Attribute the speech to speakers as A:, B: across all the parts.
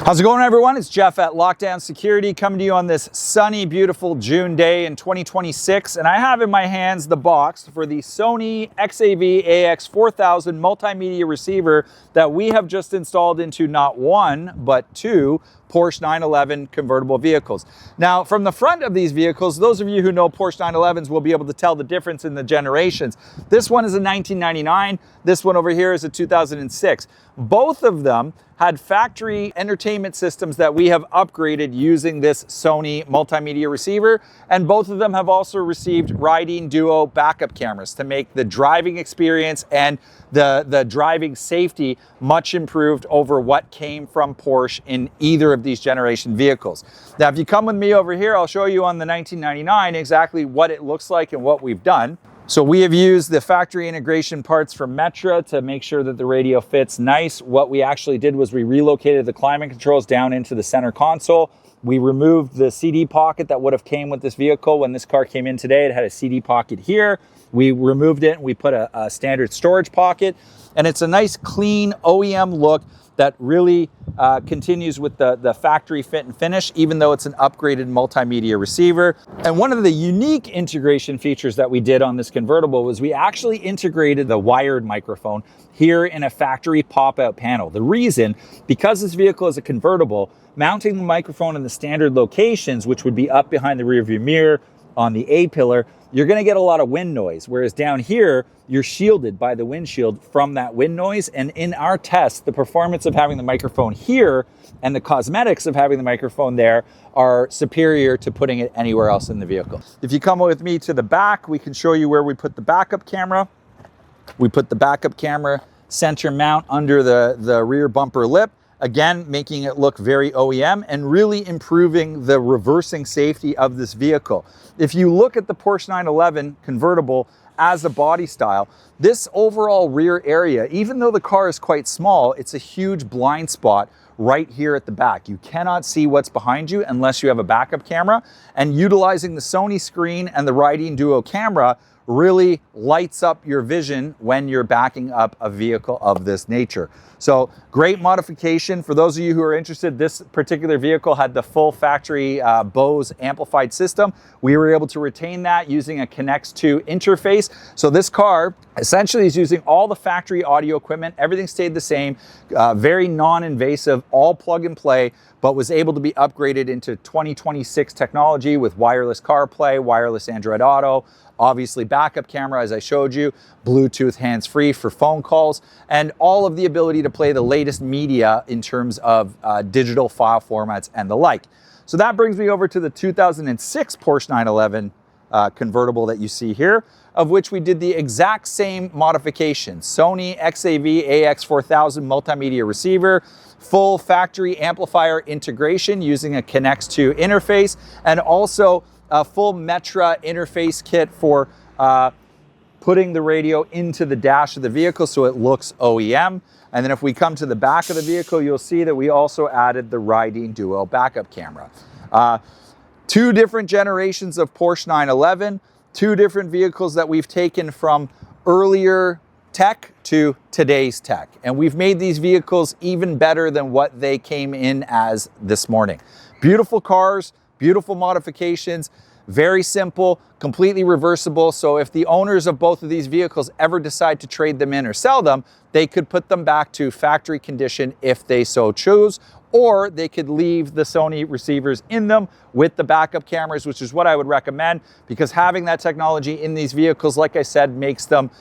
A: How's it going, everyone? It's Jeff at Lockdown Security coming to you on this sunny, beautiful June day in 2026. And I have in my hands the box for the Sony XAV-AX4000 multimedia receiver that we have just installed into not one, but two Porsche 911 convertible vehicles. Now, from the front of these vehicles, those of you who know Porsche 911s will be able to tell the difference in the generations. This one is a 1999. This one over here is a 2006. Both of them had factory entertainment systems that we have upgraded using this Sony multimedia receiver. And both of them have also received Rydeen DUO backup cameras to make the driving experience and the driving safety much improved over what came from Porsche in either of these generation vehicles. Now, if you come with me over here, I'll show you on the 1999 exactly what it looks like and what we've done. So we have used the factory integration parts from Metra to make sure that the radio fits nice. What we actually did was we relocated the climate controls down into the center console. We removed the CD pocket that would have came with this vehicle. When this car came in today, it had a CD pocket here. We removed it and we put a standard storage pocket. And it's a nice, clean OEM look that really continues with the factory fit and finish, even though it's an upgraded multimedia receiver. And one of the unique integration features that we did on this convertible was we actually integrated the wired microphone here in a factory pop-out panel. The reason, because this vehicle is a convertible, mounting the microphone in the standard locations, which would be up behind the rearview mirror on the A-pillar, you're gonna get a lot of wind noise. Whereas down here, you're shielded by the windshield from that wind noise. And in our test, the performance of having the microphone here and the cosmetics of having the microphone there are superior to putting it anywhere else in the vehicle. If you come with me to the back, we can show you where we put the backup camera. We put the backup camera center mount under the rear bumper lip. Again, making it look very OEM and really improving the reversing safety of this vehicle. If you look at the Porsche 911 convertible as a body style, this overall rear area, even though the car is quite small, it's a huge blind spot right here at the back. You cannot see what's behind you unless you have a backup camera, and utilizing the Sony screen and the Rydeen DUO camera really lights up your vision when you're backing up a vehicle of this nature. So great modification. For those of you who are interested, this particular vehicle had the full factory Bose amplified system. We were able to retain that using a Connect 2 interface. So this car essentially is using all the factory audio equipment. Everything stayed the same, very non-invasive, all plug and play, but was able to be upgraded into 2026 technology with wireless CarPlay, wireless Android Auto, obviously backup camera, as I showed you, Bluetooth hands-free for phone calls, and all of the ability to play the latest media in terms of digital file formats and the like. So that brings me over to the 2006 Porsche 911 convertible that you see here, of which we did the exact same modifications. Sony XAV-AX4000 multimedia receiver, full factory amplifier integration using a Connect 2 interface, and also a full Metra interface kit for putting the radio into the dash of the vehicle so it looks OEM. And then if we come to the back of the vehicle, you'll see that we also added the Rydeen DUO backup camera. Two different generations of Porsche 911, two different vehicles that we've taken from earlier tech to today's tech. And we've made these vehicles even better than what they came in as this morning. Beautiful cars, beautiful modifications, very simple, completely reversible. So if the owners of both of these vehicles ever decide to trade them in or sell them, they could put them back to factory condition if they so choose, or they could leave the Sony receivers in them with the backup cameras, which is what I would recommend, because having that technology in these vehicles, like I said, makes them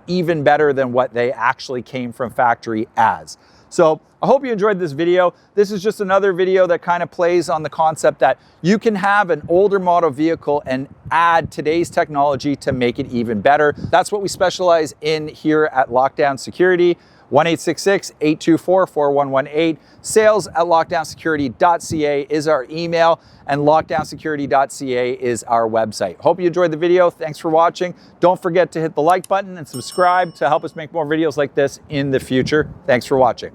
A: even better than what they actually came from factory as. So I hope you enjoyed this video. This is just another video that kind of plays on the concept that you can have an older model vehicle and add today's technology to make it even better. That's what we specialize in here at Lockdown Security. 1-866-824-4118. sales@lockdownsecurity.ca is our email, and lockdownsecurity.ca is our website. Hope you enjoyed the video. Thanks for watching. Don't forget to hit the like button and subscribe to help us make more videos like this in the future. Thanks for watching.